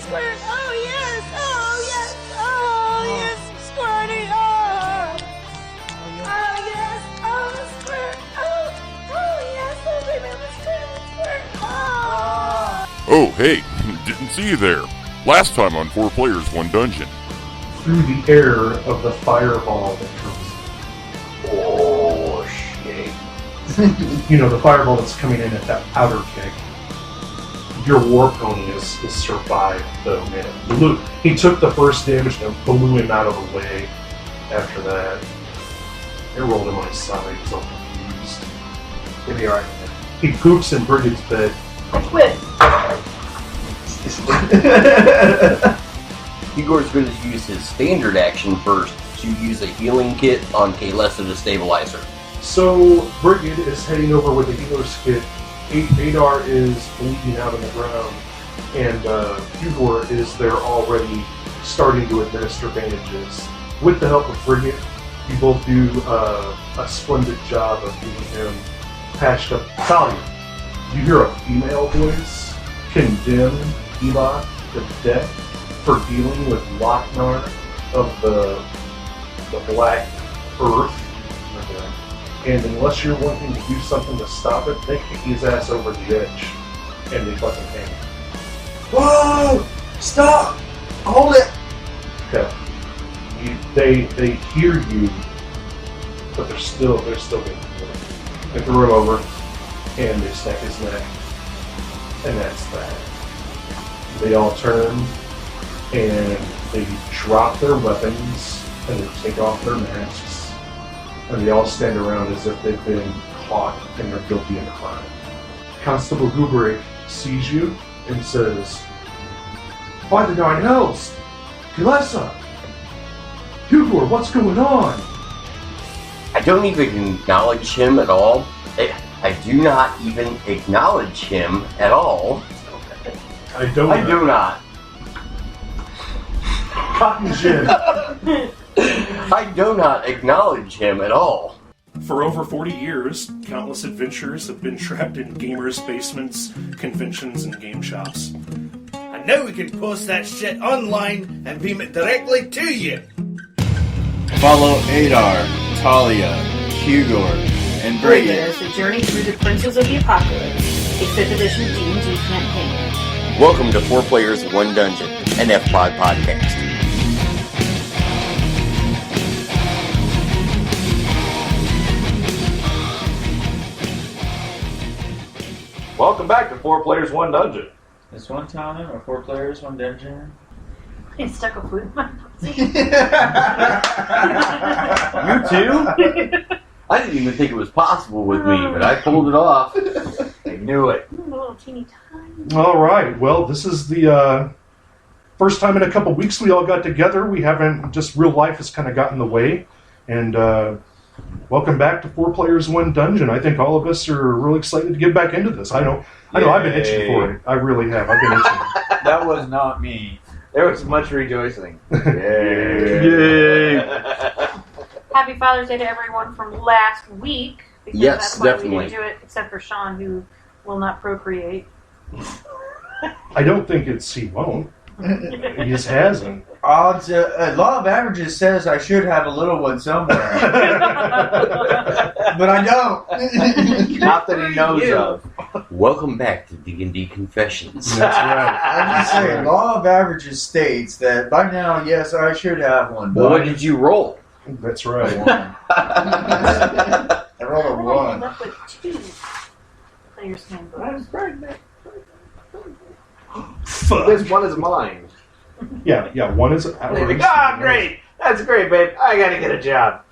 squirt. Oh, yes. Oh, yes. Oh, yes. Squirty. Oh. Oh, yes. Oh, squirt. Oh, yes. Oh, remember squirt. Oh, hey, didn't see you there. Last time on 4 Players, 1 Dungeon. Through the air of the fireball that comes. Oh, shit. The fireball that's coming in at that powder keg. Your war pony has survived, though, man. He took the first damage and blew him out of the way after that. It rolled him on his side, he's all confused. He'll be alright. He poops in Bright's bed. I quit. Hugor's going to use his standard action first to use a healing kit on Kaylessa the Stabilizer. So, Brighed is heading over with a healer's kit. Adar is bleeding out on the ground, and Hugor is there already starting to administer bandages. With the help of Brighed, you both do a splendid job of getting him patched up. Tahlia, you hear a female voice condemn Eli to death for dealing with Lochnar of the Black Earth. And unless you're wanting to do something to stop it, they kick his ass over the edge. And they fucking hang. Whoa! Stop! Hold it! Okay. They hear you, but they're still getting through it. They throw him over, and they snap his neck. And that's that. They all turn, and they drop their weapons, and they take off their masks. And they all stand around as if they've been caught and they're guilty of a crime. Constable Hugor sees you and says, "By the nine hells! Kaylessa! Hugor, what's going on?" I don't even acknowledge him at all. I do not even acknowledge him at all. I do not. Cotton gin. I do not acknowledge him at all. For over 40 years, countless adventurers have been trapped in gamers' basements, conventions, and game shops. And now we can post that shit online and beam it directly to you. Follow Adar, Tahlia, Hugor, and Brighed Brighed. as the journey through the Princes of the Apocalypse, a 5th edition D&D campaign. Welcome to 4 Players, 1 Dungeon, an F-Pod podcast. Welcome back to 4 Players, 1 Dungeon. It's 1 time or 4 players, 1 dungeon. He stuck a food in my pussy. You too? I didn't even think it was possible with me, but I pulled it off. I knew it. A little teeny tiny. All right. Well, this is the first time in a couple weeks we all got together. We haven't, just real life has kind of gotten in the way. And welcome back to 4 Players, 1 Dungeon. I think all of us are really excited to get back into this. I know I've been itching for it. I really have. I've been itching. That was not me. There was much rejoicing. Yay! Happy Father's Day to everyone from last week. Because Yes, that's why definitely. we didn't do it, except for Sean, who will not procreate. I don't think he won't. He just hasn't. Odds, law of averages says I should have a little one somewhere. But I don't. Not that he knows of. Welcome back to D&D Confessions. That's right. I'm just saying, law of averages states that by now, yes, I should have one. Well, what did you roll? That's right. I rolled a I 1. ended up with 2 players' handbooks. Fuck. This one is mine. Yeah. One is ours. Ah, great. That's great, babe. I gotta get a job.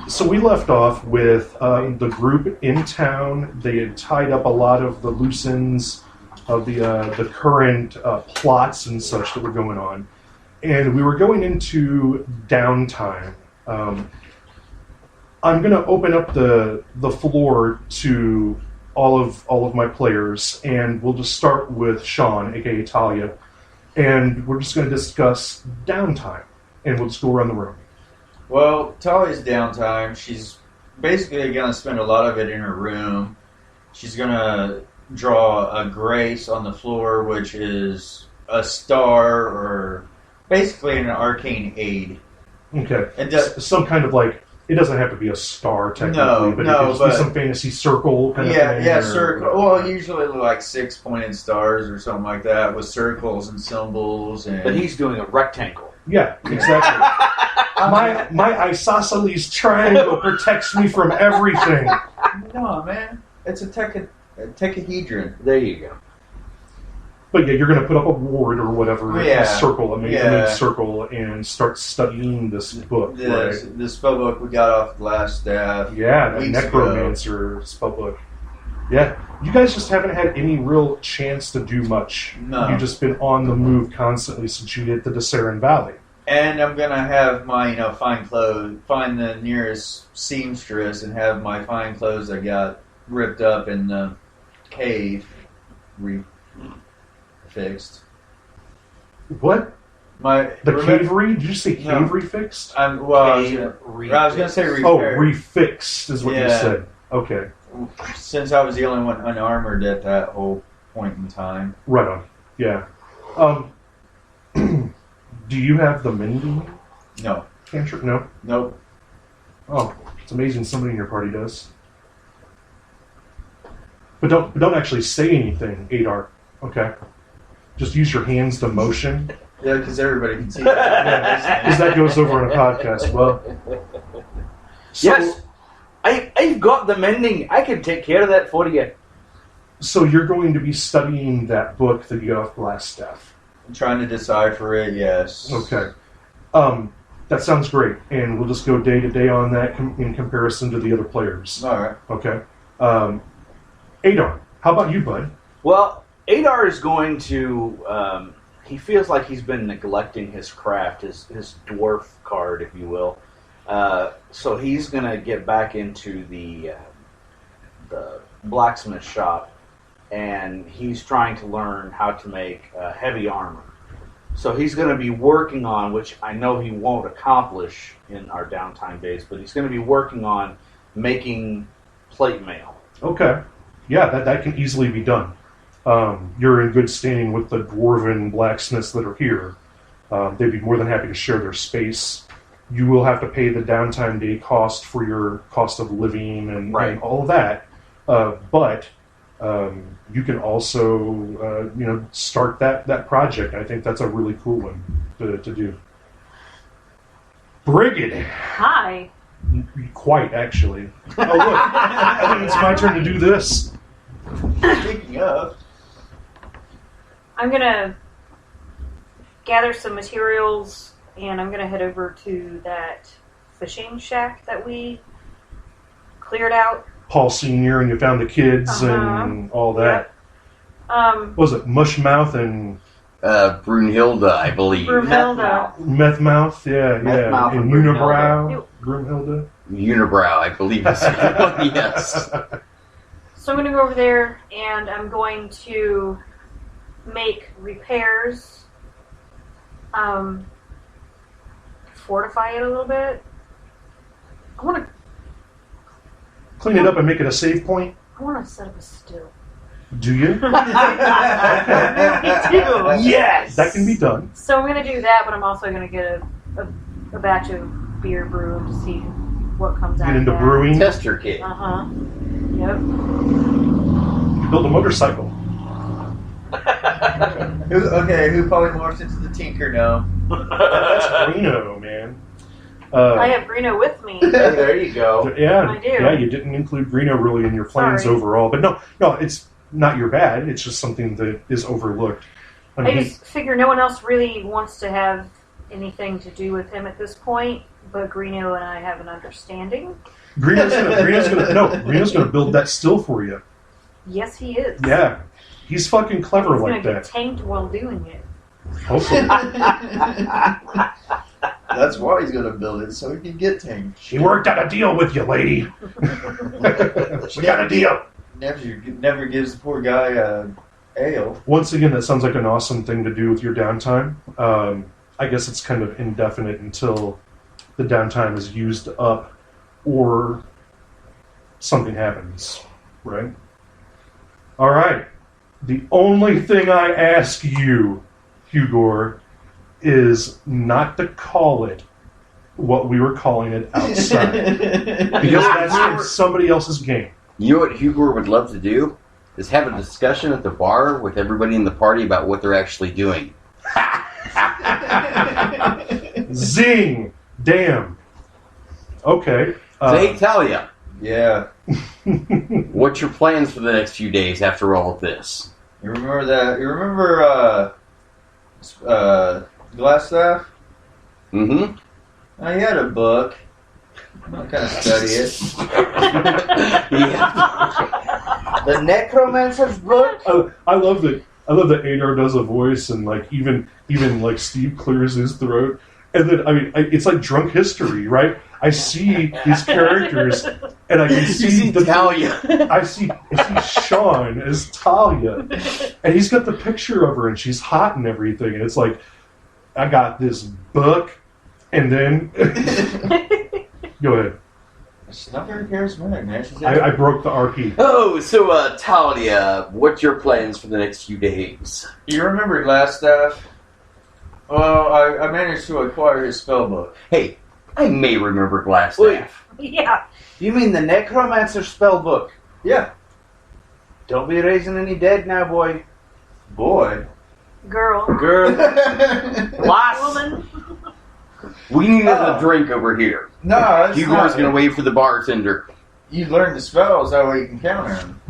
So we left off with the group in town. They had tied up a lot of the loose ends of the current plots and such that were going on, and we were going into downtime. I'm going to open up the floor to all of my players, and we'll just start with Sean, aka Tahlia, and we're just going to discuss downtime, and we'll just go around the room. Well, Talia's downtime. She's basically going to spend a lot of it in her room. She's going to draw a grace on the floor, which is a star or basically an arcane aid. Okay. It does, Some kind of like, it doesn't have to be a star technically, but it could just be some fantasy circle kind of thing. Yeah, circle. Well, usually like 6-pointed stars or something like that with circles and symbols. And But he's doing a rectangle. Yeah, exactly. my isosceles triangle protects me from everything. No, man. It's a tetrahedron. There you go. But yeah, you're going to put up a ward or whatever, Yeah. a circle, a main Yeah. circle, and start studying this book, right? The spell book we got off the last staff. Yeah, that weeks necromancer spell book. Yeah, you guys just haven't had any real chance to do much. No. You've just been on the move constantly since you hit the Desarin Valley. And I'm gonna have my, fine clothes, find the nearest seamstress and have my fine clothes I got ripped up in the cave fixed. What? The cavery? Did you say No. cavery fixed? I was gonna say repair. Oh, refixed is what you Yeah. said. Okay. Since I was the only one unarmored at that whole point in time. Right on. Yeah. Do you have the mending? No. Cantrip? No? Nope. Oh, it's amazing somebody in your party does. But don't actually say anything, Adar. Okay? Just use your hands to motion. Yeah, because everybody can see that. Because that goes over on a podcast. Well, so, Yes, I've got the mending. I can take care of that for you. So you're going to be studying that book that you got off Glass Staff. I'm trying to decipher it, yes. Okay. That sounds great. And we'll just go day to day on that in comparison to the other players. All right. Okay. Adar, how about you, bud? Well, Adar is going to. He feels like he's been neglecting his craft, his dwarf card, if you will. So he's going to get back into the blacksmith shop, and he's trying to learn how to make heavy armor. So he's going to be working on, which I know he won't accomplish in our downtime days, but he's going to be working on making plate mail. Okay. Yeah, that can easily be done. You're in good standing with the dwarven blacksmiths that are here. They'd be more than happy to share their space. You will have to pay the downtime day cost for your cost of living and all of that. But you can also, start that project. I think that's a really cool one to do. Brighed. Hi. Quite, actually. Oh, look. I think it's my turn to do this. Speaking of, I'm going to gather some materials, and I'm going to head over to that fishing shack that we cleared out. Paul Sr. and you found the kids and all that. Yep. Was it Mushmouth and... Brunhilde, I believe. Brunhilde. Methmouth, yeah. Methmouth And and Unibrow. Brunhilde. Unibrow, I believe is yes. So I'm going to go over there, and I'm going to make repairs, fortify it a little bit. I want to Clean it up and make it a save point. I want to set up a still. Do you? Yes! That can be done. So I'm going to do that, but I'm also going to get a batch of beer brewed to see what comes out Get of into that. brewing. Tester kit. Uh-huh. Yep. You build a motorcycle. who polymorphs into the Tinker now? That's Greeno, man. I have Greeno with me. There you go. Yeah, I do. Yeah, you didn't include Greeno really in your plans Sorry. overall. But no, it's not your bad. It's just something that is overlooked. I I mean, just figure no one else really wants to have anything to do with him at this point, but Greeno and I have an understanding. Greeno's gonna build that still for you. Yes, he is. Yeah, he's fucking clever He's like going to get that. tanked while doing it. Hopefully, That's why he's going to build it, so he can get tanked. she worked out a deal with you, lady. She got a deal. Never gives the poor guy ale. Once again, that sounds like an awesome thing to do with your downtime. I guess it's kind of indefinite until the downtime is used up or something happens, right? All right. The only thing I ask you, Hugor, is not to call it what we were calling it outside. Because that's from somebody else's game. You know what Hugor would love to do? Is have a discussion at the bar with everybody in the party about what they're actually doing. Zing! Damn. Okay. Hey, Tahlia. Yeah. What's your plans for the next few days after all of this? You remember that? You remember Glassstaff? Mm-hmm. He had a book. I'm gonna kind of study it. The Necromancer's book? I love that Adar does a voice and like even like Steve clears his throat. And then, I mean, it's like drunk history, right? I see these characters, and I can see Tahlia. I see Sean as Tahlia, and he's got the picture of her, and she's hot and everything, and it's like, I got this book, and then go ahead. She's not very charismatic, man. I broke the RP. Oh, so Tahlia, what's your plans for the next few days? You remember Glassstaff? Well, I managed to acquire his spellbook. Hey, I may remember Glassstaff. Yeah. You mean the Necromancer's spell book? Yeah. Don't be raising any dead now, boy. Boy. Girl. Lass. Woman. We need another drink over here. No, that's Hugor's not going to wait for the bartender. You learn the spells, that way you can counter them.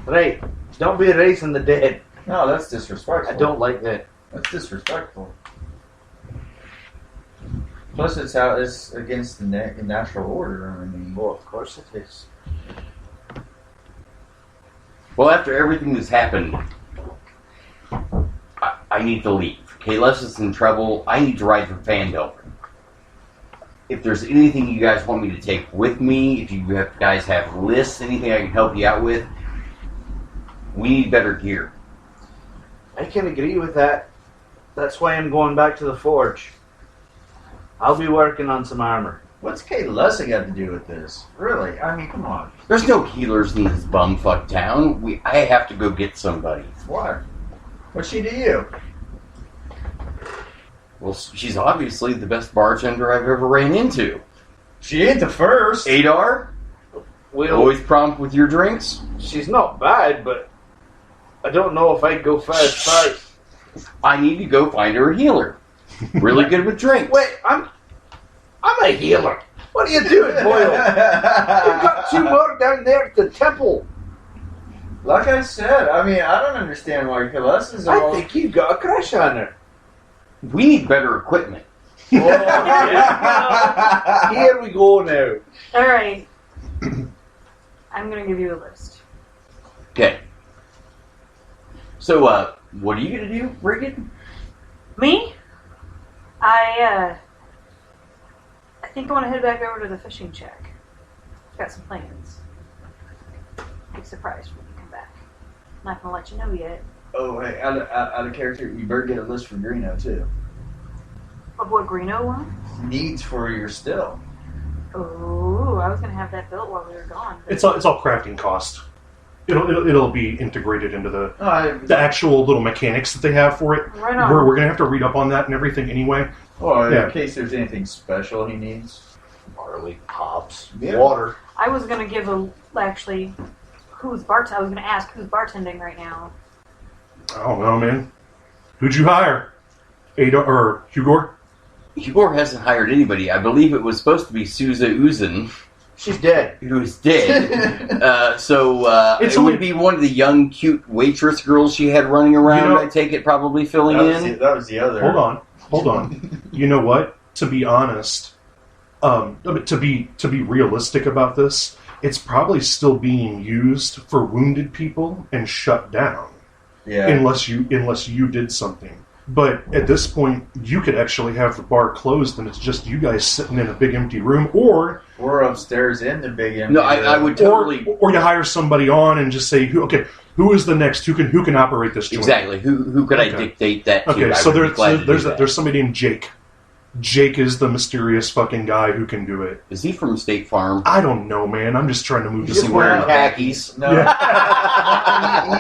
Right. Don't be raising the dead. No, that's disrespectful. I don't like that. That's disrespectful. Plus, it's against the natural order. I mean, Well, of course it is. Well, after everything that's happened, I need to leave. Kalis is in trouble. I need to ride for Fandel. If there's anything you guys want me to take with me, if you guys have lists, anything I can help you out with, we need better gear. I can agree with that. That's why I'm going back to the forge. I'll be working on some armor. what's Kate Lussa got to do with this? Really? I mean, come on. There's no healers in this bumfuck town. I have to go get somebody. Why? What's she to you? Well, she's obviously the best bartender I've ever ran into. She ain't the first. Adar? Always prompt with your drinks? She's not bad, but I don't know if I'd go fast. I need to go find her a healer. Really good with drinks. Wait, I'm a healer. What are you doing, Boyle? You've got 2 more down there at the temple. Like I said, I mean, I don't understand why Calessa's I think you've got a crush on her. We need better equipment. Here we go now. All right. I'm going to give you a list. Okay. So, what are you going to do, Brighed? Me? I think I want to head back over to the fishing shack. Got some plans. Be surprised when you come back. Not going to let you know yet. Oh, hey, out of character, you better get a list for Greeno, too. Of what Greeno wants? Needs for your still. Oh, I was going to have that built while we were gone. It's all crafting cost. It'll be integrated into the actual little mechanics that they have for it. Right on. We're gonna have to read up on that and everything anyway. Or in case there's anything special he needs. Barley, hops, Yeah. water. I was going to give I was going to ask who's bartending right now. I don't know, man. Who'd you hire? Adar or Hugor? Hugor hasn't hired anybody. I believe it was supposed to be Souza Uzan. She's dead. Who's dead. It would be one of the young, cute waitress girls she had running around, I take it, probably filling in. That was the other. Hold on. You know what? To be honest, to be realistic about this, it's probably still being used for wounded people and shut down. Yeah. Unless you did something. But at this point, you could actually have the bar closed and it's just you guys sitting in a big empty room, or we're upstairs in the big empty room. I would totally. Or you hire somebody on and just say, who is the next? Who can operate this joint? Exactly. Who could I dictate that to? Okay, so there's somebody named Jake. Jake is the mysterious fucking guy who can do it. Is he from State Farm? I don't know, man. I'm just trying to move Is this he wearing along. khakis? No. Yeah.